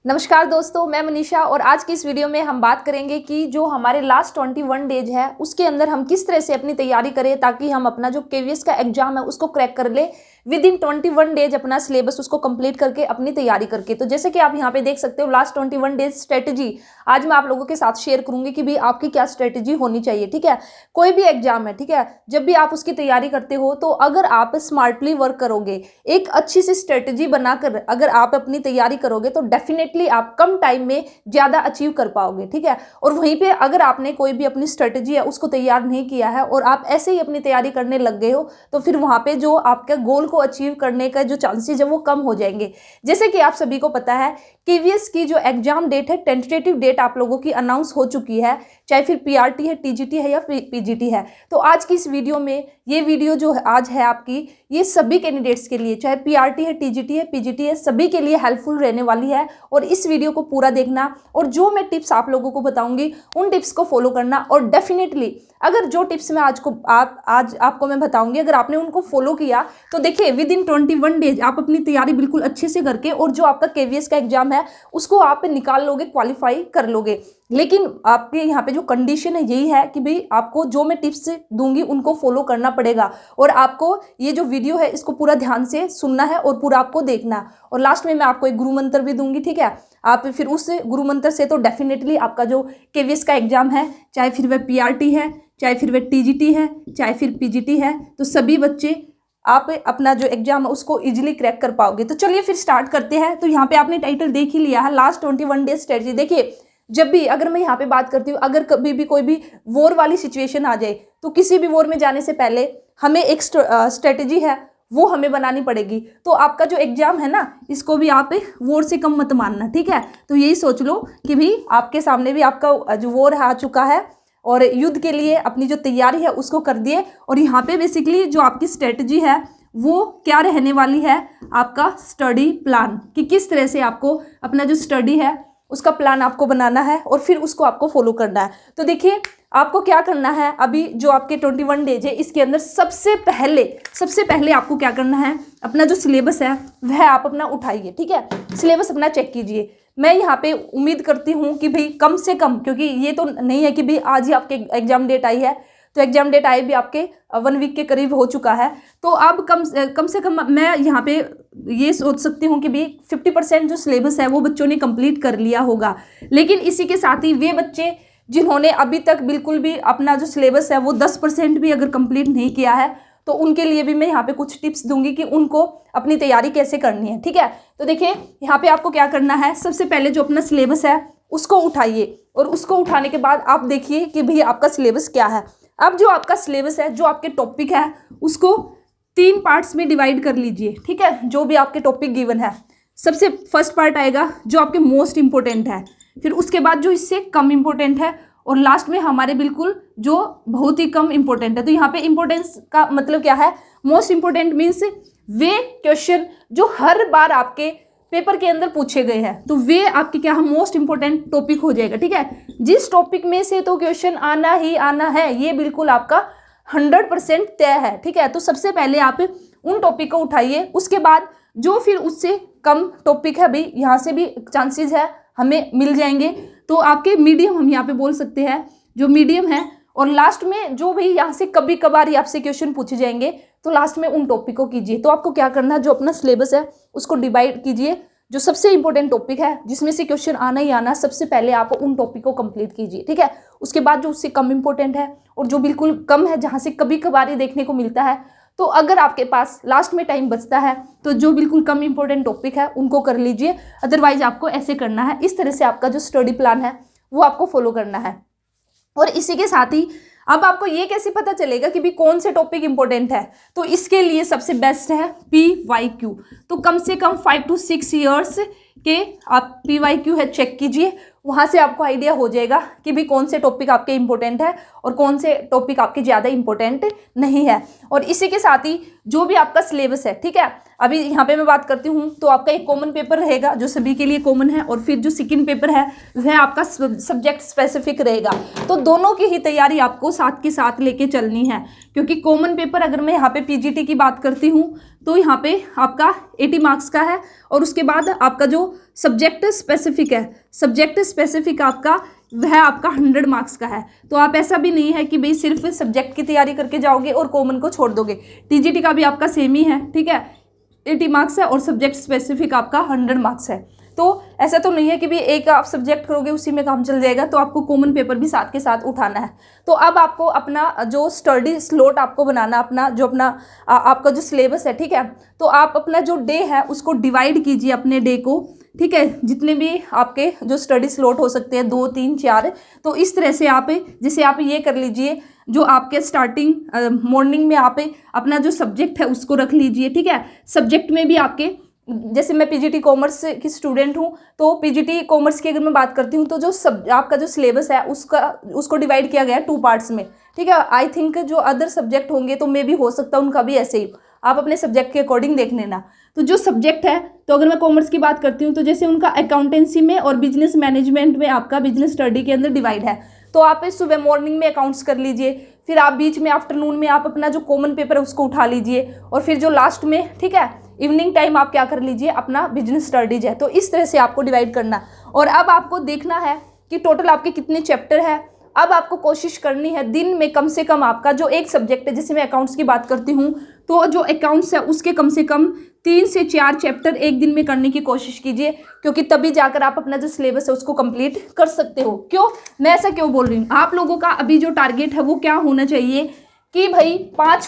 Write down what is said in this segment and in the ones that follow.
नमस्कार दोस्तों, मैं मनीषा और आज की इस वीडियो में हम बात करेंगे कि जो हमारे लास्ट 21 डेज है उसके अंदर हम किस तरह से अपनी तैयारी करें ताकि हम अपना जो केवीएस का एग्जाम है उसको क्रैक कर ले विद इन 21 डेज, अपना सिलेबस उसको कंप्लीट करके अपनी तैयारी करके। तो जैसे कि आप यहाँ पे देख सकते हो लास्ट 21 डेज स्ट्रेटजी आज मैं आप लोगों के साथ शेयर करूंगी कि भी आपकी क्या स्ट्रेटजी होनी चाहिए। ठीक है, कोई भी एग्जाम है, ठीक है, जब भी आप उसकी तैयारी करते हो तो अगर आप स्मार्टली वर्क करोगे, एक अच्छी सी स्ट्रेटजी बनाकर अगर आप अपनी तैयारी करोगे तो डेफिनेटली आप कम टाइम में ज्यादा अचीव कर पाओगे। ठीक है, और वहीं पे अगर आपने कोई भी अपनी स्ट्रेटजी है उसको तैयार नहीं किया है और आप ऐसे ही अपनी तैयारी करने लग गए हो तो फिर वहां पे जो आपका गोल को अचीव करने का जो चांसेस है वो कम हो जाएंगे। जैसे कि आप सभी को पता है केवीएस की जो एग्जाम डेट है, टेंटेटिव डेट आप लोगों की अनाउंस हो चुकी है, चाहे फिर पीआरटी है, टीजीटी है या पीजीटी है। तो आज की इस वीडियो में, ये वीडियो जो आज है आपकी, ये सभी कैंडिडेट्स के लिए, चाहे पीआरटी है, टीजीटी है, पीजीटी है, सभी के लिए हेल्पफुल रहने वाली है। और इस वीडियो को पूरा देखना और जो मैं टिप्स आप लोगों को बताऊंगी उन टिप्स को फॉलो करना। और डेफिनेटली अगर जो टिप्स मैं आज आपको मैं बताऊंगी, अगर आपने उनको फॉलो किया तो देखिए विद इन 21 डेज आप अपनी तैयारी बिल्कुल अच्छे से करके और जो आपका केवीएस का एग्जाम है उसको आप निकाल लोगे, क्वालिफाई कर लोगे। लेकिन आपके यहाँ पे जो कंडीशन है यही है कि भाई आपको जो मैं टिप्स दूंगी उनको फॉलो करना पड़ेगा और आपको ये जो वीडियो है इसको पूरा ध्यान से सुनना है और पूरा आपको देखना है। और लास्ट में मैं आपको एक गुरु मंत्र भी दूंगी, ठीक है, आप फिर उस गुरु मंत्र से तो डेफिनेटली आपका जो केवीएस का एग्जाम है, चाहे फिर वह पीआरटी है, चाहे फिर वह टीजीटी है, चाहे फिर पीजीटी है, तो सभी बच्चे आप अपना जो एग्जाम है उसको इजीली क्रैक कर पाओगे। तो चलिए फिर स्टार्ट करते हैं। तो यहाँ पे आपने टाइटल देख ही लिया है, लास्ट 21 डेज स्ट्रेटजी। देखिए जब भी अगर मैं यहाँ पे बात करती हूँ, अगर कभी भी कोई भी वॉर वाली सिचुएशन आ जाए तो किसी भी वॉर में जाने से पहले हमें एक स्ट्रेटजी है वो हमें बनानी पड़ेगी। तो आपका जो एग्जाम है ना, इसको भी आप वॉर से कम मत मानना, ठीक है। तो यही सोच लो कि भी आपके सामने भी आपका जो वॉर आ चुका है और युद्ध के लिए अपनी जो तैयारी है उसको कर दिए। और यहाँ पे बेसिकली जो आपकी स्ट्रेटजी है वो क्या रहने वाली है, आपका स्टडी प्लान, कि किस तरह से आपको अपना जो स्टडी है उसका प्लान आपको बनाना है और फिर उसको आपको फॉलो करना है। तो देखिए आपको क्या करना है, अभी जो आपके 21 डेज है इसके अंदर सबसे पहले आपको क्या करना है, अपना जो सिलेबस है वह आप अपना उठाइए, ठीक है, सिलेबस अपना चेक कीजिए। मैं यहाँ पे उम्मीद करती हूँ कि भाई कम से कम, क्योंकि ये तो नहीं है कि भाई आज ही आपके एग्जाम डेट आई है, तो एग्जाम डेट आए भी आपके 1 वीक के करीब हो चुका है। तो अब कम से कम मैं यहाँ पे ये सोच सकती हूँ कि भी 50% जो सिलेबस है वो बच्चों ने कंप्लीट कर लिया होगा। लेकिन इसी के साथ ही वे बच्चे जिन्होंने अभी तक बिल्कुल भी अपना जो सिलेबस है वो 10% भी अगर कंप्लीट नहीं किया है तो उनके लिए भी मैं यहाँ पे कुछ टिप्स दूंगी कि उनको अपनी तैयारी कैसे करनी है, ठीक है। तो देखिए यहाँ पे आपको क्या करना है, सबसे पहले जो अपना सिलेबस है उसको उठाइए और उसको उठाने के बाद आप देखिए कि भाई आपका सिलेबस क्या है। अब जो आपका सिलेबस है, जो आपके टॉपिक है, उसको 3 पार्ट्स में डिवाइड कर लीजिए, ठीक है, जो भी आपके टॉपिक गिवन है। सबसे फर्स्ट पार्ट आएगा जो आपके मोस्ट इंपॉर्टेंट है, फिर उसके बाद जो इससे कम इंपॉर्टेंट है और लास्ट में हमारे बिल्कुल जो बहुत ही कम इंपॉर्टेंट है। तो यहाँ पे इंपॉर्टेंस का मतलब क्या है, मोस्ट इंपॉर्टेंट मीन्स वे क्वेश्चन जो हर बार आपके पेपर के अंदर पूछे गए हैं, तो वे आपके क्या है, मोस्ट इंपॉर्टेंट टॉपिक हो जाएगा, ठीक है। जिस टॉपिक में से तो क्वेश्चन आना ही आना है, ये बिल्कुल आपका 100% तय है, ठीक है। तो सबसे पहले आप उन टॉपिक को उठाइए, उसके बाद जो फिर उससे कम टॉपिक है भाई यहाँ से भी चांसेस है हमें मिल जाएंगे, तो आपके मीडियम हम यहाँ पे बोल सकते हैं जो मीडियम है। और लास्ट में जो भी यहाँ से कभी कभार ही आपसे क्वेश्चन पूछे जाएंगे तो लास्ट में उन टॉपिक को कीजिए। तो आपको क्या करना है, जो अपना सिलेबस है उसको डिवाइड कीजिए, जो सबसे इंपॉर्टेंट टॉपिक है जिसमें से क्वेश्चन आना ही आना, सबसे पहले आप उन टॉपिक को कंप्लीट कीजिए, ठीक है। उसके बाद जो उससे कम इंपॉर्टेंट है और जो बिल्कुल कम है, जहाँ से कभी कभार ही देखने को मिलता है, तो अगर आपके पास लास्ट में टाइम बचता है तो जो बिल्कुल कम इंपॉर्टेंट टॉपिक है उनको कर लीजिए। अदरवाइज आपको ऐसे करना है, इस तरह से आपका जो स्टडी प्लान है वो आपको फॉलो करना है। और इसी के साथ ही अब आपको ये कैसे पता चलेगा कि भी कौन से टॉपिक इंपॉर्टेंट है, तो इसके लिए सबसे बेस्ट है PYQ। तो कम से कम 5 to 6 ईयर्स के आप PYQ है चेक कीजिए, वहाँ से आपको आइडिया हो जाएगा कि भी कौन से टॉपिक आपके इंपॉर्टेंट है और कौन से टॉपिक आपके ज़्यादा इंपॉर्टेंट नहीं है। और इसी के साथ ही जो भी आपका सिलेबस है, ठीक है, अभी यहाँ पे मैं बात करती हूँ, तो आपका एक कॉमन पेपर रहेगा जो सभी के लिए कॉमन है और फिर जो सेकंड पेपर है वह आपका सब्जेक्ट स्पेसिफिक रहेगा। तो दोनों की ही तैयारी आपको साथ के साथ लेके चलनी है, क्योंकि कॉमन पेपर अगर मैं यहाँ पे पीजीटी की बात करती हूँ तो यहाँ पे आपका 80 मार्क्स का है और उसके बाद आपका जो सब्जेक्ट स्पेसिफिक है, सब्जेक्ट स्पेसिफिक आपका वह आपका 100 मार्क्स का है। तो आप ऐसा भी नहीं है कि भाई सिर्फ सब्जेक्ट की तैयारी करके जाओगे और कॉमन को छोड़ दोगे। टीजीटी का भी आपका सेम ही है, ठीक है, 80 मार्क्स है और सब्जेक्ट स्पेसिफिक आपका 100 मार्क्स है। तो ऐसा तो नहीं है कि भी एक आप सब्जेक्ट करोगे उसी में काम चल जाएगा, तो आपको कॉमन पेपर भी साथ के साथ उठाना है। तो अब आपको अपना जो स्टडी स्लॉट आपको बनाना, अपना जो आपका जो सिलेबस है, ठीक है, तो आप अपना जो डे है उसको डिवाइड कीजिए अपने डे को, ठीक है, जितने भी आपके जो स्टडी स्लॉट हो सकते हैं 2 3 4, तो इस तरह से आप जैसे आप ये कर लीजिए, जो आपके स्टार्टिंग मॉर्निंग में आप अपना जो सब्जेक्ट है उसको रख लीजिए, ठीक है। सब्जेक्ट में भी आपके, जैसे मैं पीजीटी कॉमर्स की स्टूडेंट हूँ, तो पीजीटी कॉमर्स की अगर मैं बात करती हूँ तो जो आपका जो सिलेबस है उसको डिवाइड किया गया है 2 पार्ट्स में, ठीक है। आई थिंक जो अदर सब्जेक्ट होंगे तो मे भी हो सकता है उनका भी ऐसे ही, आप अपने सब्जेक्ट के अकॉर्डिंग देख लेना। तो जो सब्जेक्ट है, तो अगर मैं कॉमर्स की बात करती हूँ तो जैसे उनका अकाउंटेंसी में और बिजनेस मैनेजमेंट में आपका बिजनेस स्टडी के अंदर डिवाइड है, तो आप सुबह मॉर्निंग में अकाउंट्स कर लीजिए, फिर आप बीच में आफ्टरनून में आप अपना जो कॉमन पेपर है उसको उठा लीजिए, और फिर जो लास्ट में, ठीक है, इवनिंग टाइम आप क्या कर लीजिए, अपना बिजनेस स्टडीज है। तो इस तरह से आपको डिवाइड करना। और अब आपको देखना है कि टोटल आपके कितने चैप्टर है। अब आपको कोशिश करनी है दिन में कम से कम आपका जो एक सब्जेक्ट है, जैसे मैं अकाउंट्स की बात करती हूँ, तो जो अकाउंट्स है उसके कम से कम 3 से 4 चैप्टर एक दिन में करने की कोशिश कीजिए, क्योंकि तभी जाकर आप अपना जो सिलेबस है उसको कंप्लीट कर सकते हो। क्यों, मैं ऐसा क्यों बोल रही हूँ, आप लोगों का अभी जो टारगेट है वो क्या होना चाहिए कि भाई 5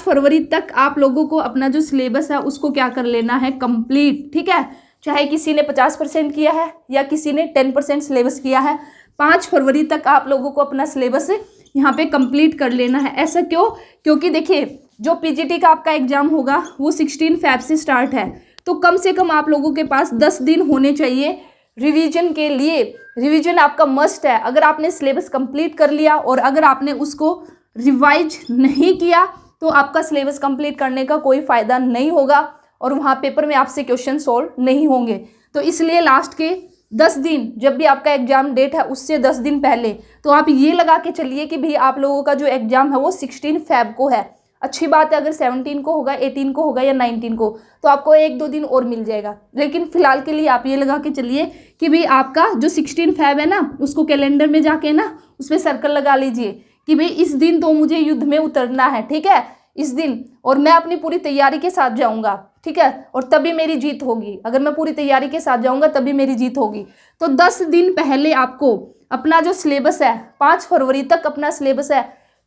फरवरी तक आप लोगों को अपना जो सिलेबस है उसको क्या कर लेना है, कंप्लीट, ठीक है। चाहे किसी ने 50% किया है या किसी ने 10% सिलेबस किया है, 5 फरवरी तक आप लोगों को अपना सिलेबस यहाँ पे कंप्लीट कर लेना है। ऐसा क्यों, क्योंकि देखिए जो पीजीटी का आपका एग्जाम होगा वो 16 फ़रवरी से स्टार्ट है, तो कम से कम आप लोगों के पास 10 दिन होने चाहिए रिवीजन के लिए। रिवीजन आपका मस्ट है। अगर आपने सिलेबस कंप्लीट कर लिया और अगर आपने उसको रिवाइज नहीं किया तो आपका सिलेबस कंप्लीट करने का कोई फ़ायदा नहीं होगा और वहाँ पेपर में आपसे क्वेश्चन सॉल्व नहीं होंगे। तो इसलिए लास्ट के 10 दिन, जब भी आपका एग्जाम डेट है उससे 10 दिन पहले, तो आप ये लगा के चलिए कि भाई आप लोगों का जो एग्जाम है वो 16 फ़रवरी को है। अच्छी बात है, अगर 17 को होगा, 18 को होगा या 19 को, तो आपको 1-2 दिन और मिल जाएगा। लेकिन फिलहाल के लिए आप ये लगा के चलिए कि भाई आपका जो 16 फ़रवरी है ना, उसको कैलेंडर में जाके ना उस पर सर्कल लगा लीजिए कि भाई इस दिन तो मुझे युद्ध में उतरना है, ठीक है, इस दिन, और मैं अपनी पूरी तैयारी के साथ जाऊंगा, ठीक है, और तभी मेरी जीत होगी। अगर मैं पूरी तैयारी के साथ जाऊंगा तभी मेरी जीत होगी। तो 10 दिन पहले आपको अपना जो सिलेबस है, 5 फरवरी तक अपना सिलेबस है,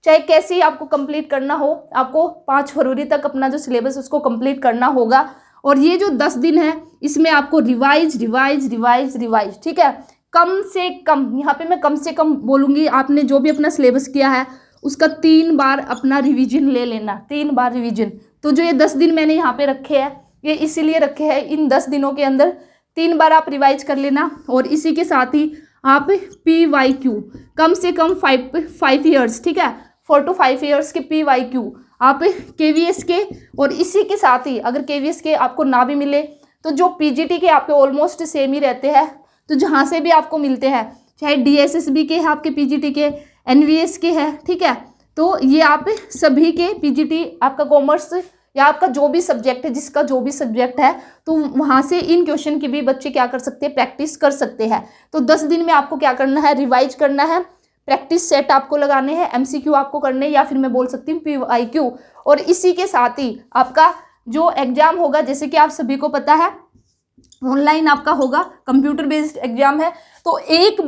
चाहे कैसे ही आपको कंप्लीट करना हो, आपको 5 फरवरी तक अपना जो सिलेबस उसको कंप्लीट करना होगा। और ये जो 10 दिन है इसमें आपको रिवाइज, ठीक है, कम से कम, यहाँ पे मैं कम से कम बोलूँगी, आपने जो भी अपना सिलेबस किया है उसका 3 बार अपना रिवीजन ले लेना, 3 बार रिवीजन। तो जो ये 10 दिन मैंने यहाँ पे रखे हैं, ये इसीलिए रखे हैं, इन 10 दिनों के अंदर 3 बार आप रिवाइज कर लेना। और इसी के साथ ही आप PYQ कम से कम 5 ईयर्स, ठीक है, 4 to 5 ईयर्स के PYQ आप KVS के, और इसी के साथ ही अगर KVS के आपको ना भी मिले तो जो PGT के आपके ऑलमोस्ट सेम ही रहते हैं, तो जहाँ से भी आपको मिलते हैं, चाहे DSSB के हैं आपके PGT के, NVS के हैं, ठीक है, तो ये आप सभी के PGT आपका कॉमर्स या आपका जो भी सब्जेक्ट है, जिसका जो भी सब्जेक्ट है, तो वहाँ से इन क्वेश्चन की भी बच्चे क्या कर सकते हैं, प्रैक्टिस कर सकते हैं। तो 10 दिन में आपको क्या करना है, रिवाइज करना है, प्रैक्टिस सेट आपको लगाने हैं, MCQ आपको करने, या फिर मैं बोल सकती हूँ PYQ। और इसी के साथ ही आपका जो एग्जाम होगा, जैसे कि आप सभी को पता है ऑनलाइन आपका होगा, कंप्यूटर बेस्ड एग्जाम है, तो एक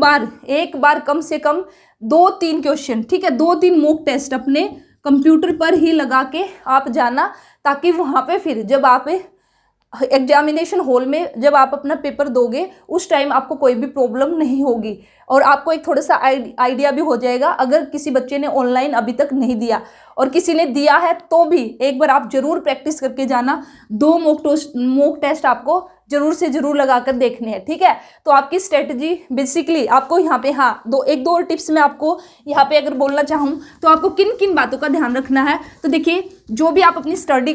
बार कम से कम 2-3 क्वेश्चन, ठीक है, 2-3 मॉक टेस्ट अपने कंप्यूटर पर ही लगा के आप जाना, ताकि वहाँ पे फिर जब आप एग्जामिनेशन हॉल में जब आप अपना पेपर दोगे उस टाइम आपको कोई भी प्रॉब्लम नहीं होगी, और आपको एक थोड़ा सा आइडिया भी हो जाएगा। अगर किसी बच्चे ने ऑनलाइन अभी तक नहीं दिया और किसी ने दिया है तो भी एक बार आप जरूर प्रैक्टिस करके जाना। 2 मॉक टेस्ट आपको जरूर से जरूर लगा कर देखने हैं, ठीक है। तो आपकी स्ट्रेटजी बेसिकली आपको यहाँ पे, हाँ, 1-2 और टिप्स मैं आपको यहाँ पे अगर बोलना चाहूँ तो आपको किन किन बातों का ध्यान रखना है। तो देखिए, जो भी आप अपनी स्टडी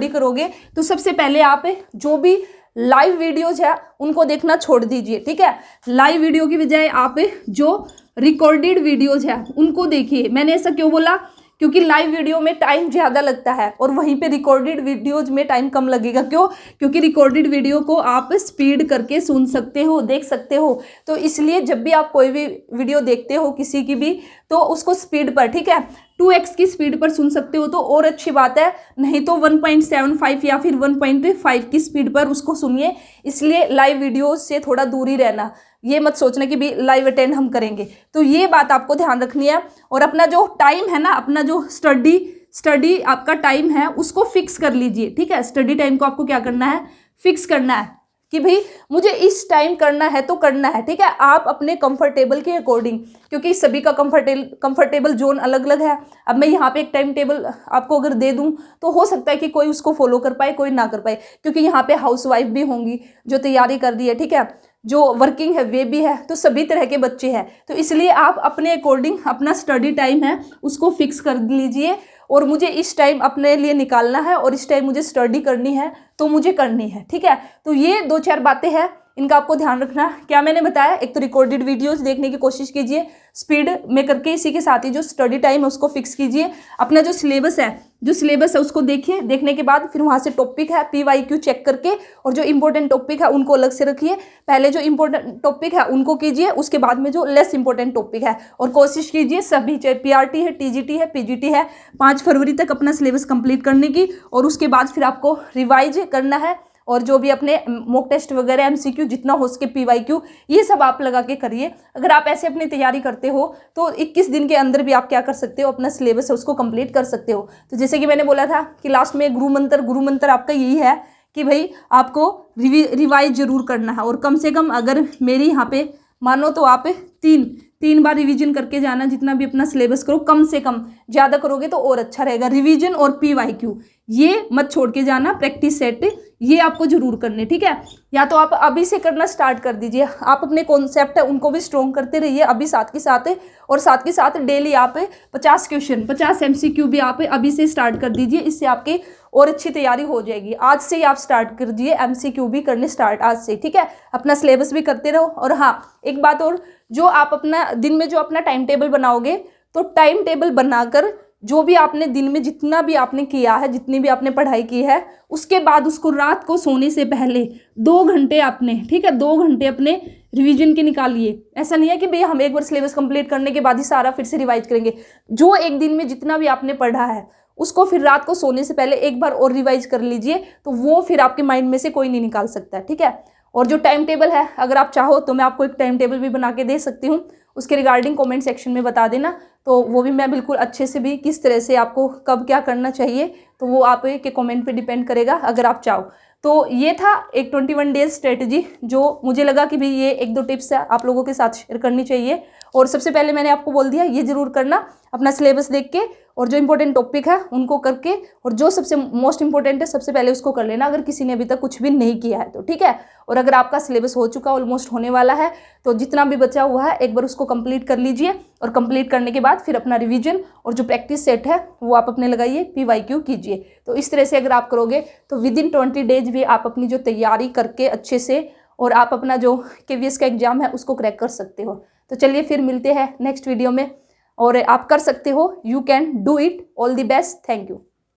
करोगे तो सबसे पहले आप जो भी लाइव वीडियोज है उनको देखना छोड़ दीजिए, ठीक है। लाइव वीडियो की बजाय आप जो रिकॉर्डेड वीडियोज है उनको देखिए। मैंने ऐसा क्यों बोला क्योंकि लाइव वीडियो में टाइम ज़्यादा लगता है और वहीं पे रिकॉर्डेड वीडियोज में टाइम कम लगेगा। क्यों? क्योंकि रिकॉर्डेड वीडियो को आप स्पीड करके सुन सकते हो, देख सकते हो। तो इसलिए जब भी आप कोई भी वीडियो देखते हो किसी की भी, तो उसको स्पीड पर, ठीक है, 2x की स्पीड पर सुन सकते हो तो और अच्छी बात है, नहीं तो 1.75 या फिर 1.5 की स्पीड पर उसको सुनिए। इसलिए लाइव वीडियो से थोड़ा दूर ही रहना, ये मत सोचना कि भी लाइव अटेंड हम करेंगे। तो ये बात आपको ध्यान रखनी है। और अपना जो टाइम है ना, अपना जो स्टडी आपका टाइम है उसको फिक्स कर लीजिए, ठीक है। स्टडी टाइम को आपको क्या करना है, फिक्स करना है कि भाई मुझे इस टाइम करना है तो करना है, ठीक है। आप अपने कंफर्टेबल के अकॉर्डिंग, क्योंकि सभी का कंफर्टेबल जोन अलग अलग है। अब मैं यहाँ पे एक टाइम टेबल आपको अगर दे दूँ तो हो सकता है कि कोई उसको फॉलो कर पाए, कोई ना कर पाए, क्योंकि यहाँ पे हाउसवाइफ भी होंगी जो तैयारी कर रही है, ठीक है, जो वर्किंग है वे भी है, तो सभी तरह के बच्चे हैं। तो इसलिए आप अपने अकॉर्डिंग अपना स्टडी टाइम है उसको फिक्स कर लीजिए, और मुझे इस टाइम अपने लिए निकालना है और इस टाइम मुझे स्टडी करनी है तो मुझे करनी है, ठीक है। तो ये 2-4 बातें हैं, इनका आपको ध्यान रखना। क्या मैंने बताया, एक तो रिकॉर्डेड वीडियोस देखने की कोशिश कीजिए स्पीड में करके, इसी के साथ ही जो स्टडी टाइम है उसको फिक्स कीजिए। अपना जो सिलेबस है उसको देखिए, देखने के बाद फिर वहाँ से टॉपिक है PYQ चेक करके, और जो इंपॉर्टेंट टॉपिक है उनको अलग से रखिए। पहले जो इंपॉर्टेंट टॉपिक है उनको कीजिए, उसके बाद में जो लेस इंपॉर्टेंट टॉपिक है, और कोशिश कीजिए सभी, चाहे PRT है, TGT है, PGT है, 5 फरवरी तक अपना सिलेबस कंप्लीट करने की। और उसके बाद फिर आपको रिवाइज करना है, और जो भी अपने मॉक टेस्ट वगैरह MCQ जितना हो सके PYQ, ये सब आप लगा के करिए। अगर आप ऐसे अपनी तैयारी करते हो तो 21 दिन के अंदर भी आप क्या कर सकते हो, अपना सिलेबस है उसको कंप्लीट कर सकते हो। तो जैसे कि मैंने बोला था कि लास्ट में गुरु मंत्र आपका यही है कि भाई आपको रिवाइज जरूर करना है, और कम से कम अगर मेरी यहाँ पे मानो तो आप तीन बार रिवीजन करके जाना। जितना भी अपना सिलेबस करो कम से कम, ज़्यादा करोगे तो और अच्छा रहेगा। रिवीजन और PYQ ये मत छोड़ के जाना, प्रैक्टिस सेट ये आपको जरूर करने, ठीक है। या तो आप अभी से करना स्टार्ट कर दीजिए, आप अपने कॉन्सेप्ट है उनको भी स्ट्रॉन्ग करते रहिए अभी साथ के साथ, और साथ के साथ डेली आप 50 क्वेश्चन 50 MCQ भी आप अभी से स्टार्ट कर दीजिए। इससे आपकी और अच्छी तैयारी हो जाएगी। आज से ही आप स्टार्ट कर दीजिए MCQ भी करने स्टार्ट आज से, ठीक है। अपना सिलेबस भी करते रहो। और हाँ, एक बात और, जो आप अपना दिन में जो अपना टाइम टेबल बनाओगे, तो टाइम टेबल बनाकर जो भी आपने दिन में जितना भी आपने किया है, जितनी भी आपने पढ़ाई की है, उसके बाद उसको रात को सोने से पहले 2 घंटे आपने, ठीक है, 2 घंटे अपने रिवीजन के निकालिए। ऐसा नहीं है कि भाई हम एक बार सिलेबस कंप्लीट करने के बाद ही सारा फिर से रिवाइज करेंगे। जो एक दिन में जितना भी आपने पढ़ा है उसको फिर रात को सोने से पहले एक बार और रिवाइज कर लीजिए, तो वो फिर आपके माइंड में से कोई नहीं निकाल सकता, ठीक है। और जो टाइम टेबल है, अगर आप चाहो तो मैं आपको एक टाइम टेबल भी बना के दे सकती हूँ, उसके रिगार्डिंग कमेंट सेक्शन में बता देना, तो वो भी मैं बिल्कुल अच्छे से भी किस तरह से आपको कब क्या करना चाहिए, तो वो आप के कमेंट पे डिपेंड करेगा अगर आप चाहो। तो ये था एक 21 डेज स्ट्रेटजी, जो मुझे लगा कि भाई ये 1-2 टिप्स है आप लोगों के साथ शेयर करनी चाहिए। और सबसे पहले मैंने आपको बोल दिया ये जरूर करना, अपना सिलेबस देख के और जो इंपॉर्टेंट टॉपिक है उनको करके, और जो सबसे मोस्ट इंपॉर्टेंट है सबसे पहले उसको कर लेना, अगर किसी ने अभी तक कुछ भी नहीं किया है तो, ठीक है। और अगर आपका सिलेबस हो चुका, ऑलमोस्ट होने वाला है, तो जितना भी बचा हुआ है एक बार उसको कंप्लीट कर लीजिए, और कंप्लीट करने के बाद फिर अपना रिवीजन और जो प्रैक्टिस सेट है वो आप अपने लगाइए, PYQ कीजिए। तो इस तरह से अगर आप करोगे तो विदिन 20 डेज भी आप अपनी जो तैयारी करके अच्छे से, और आप अपना जो KVS का एग्जाम है उसको क्रैक कर सकते हो। तो चलिए फिर मिलते हैं नेक्स्ट वीडियो में, और आप कर सकते हो, you can do it. All the best, thank you.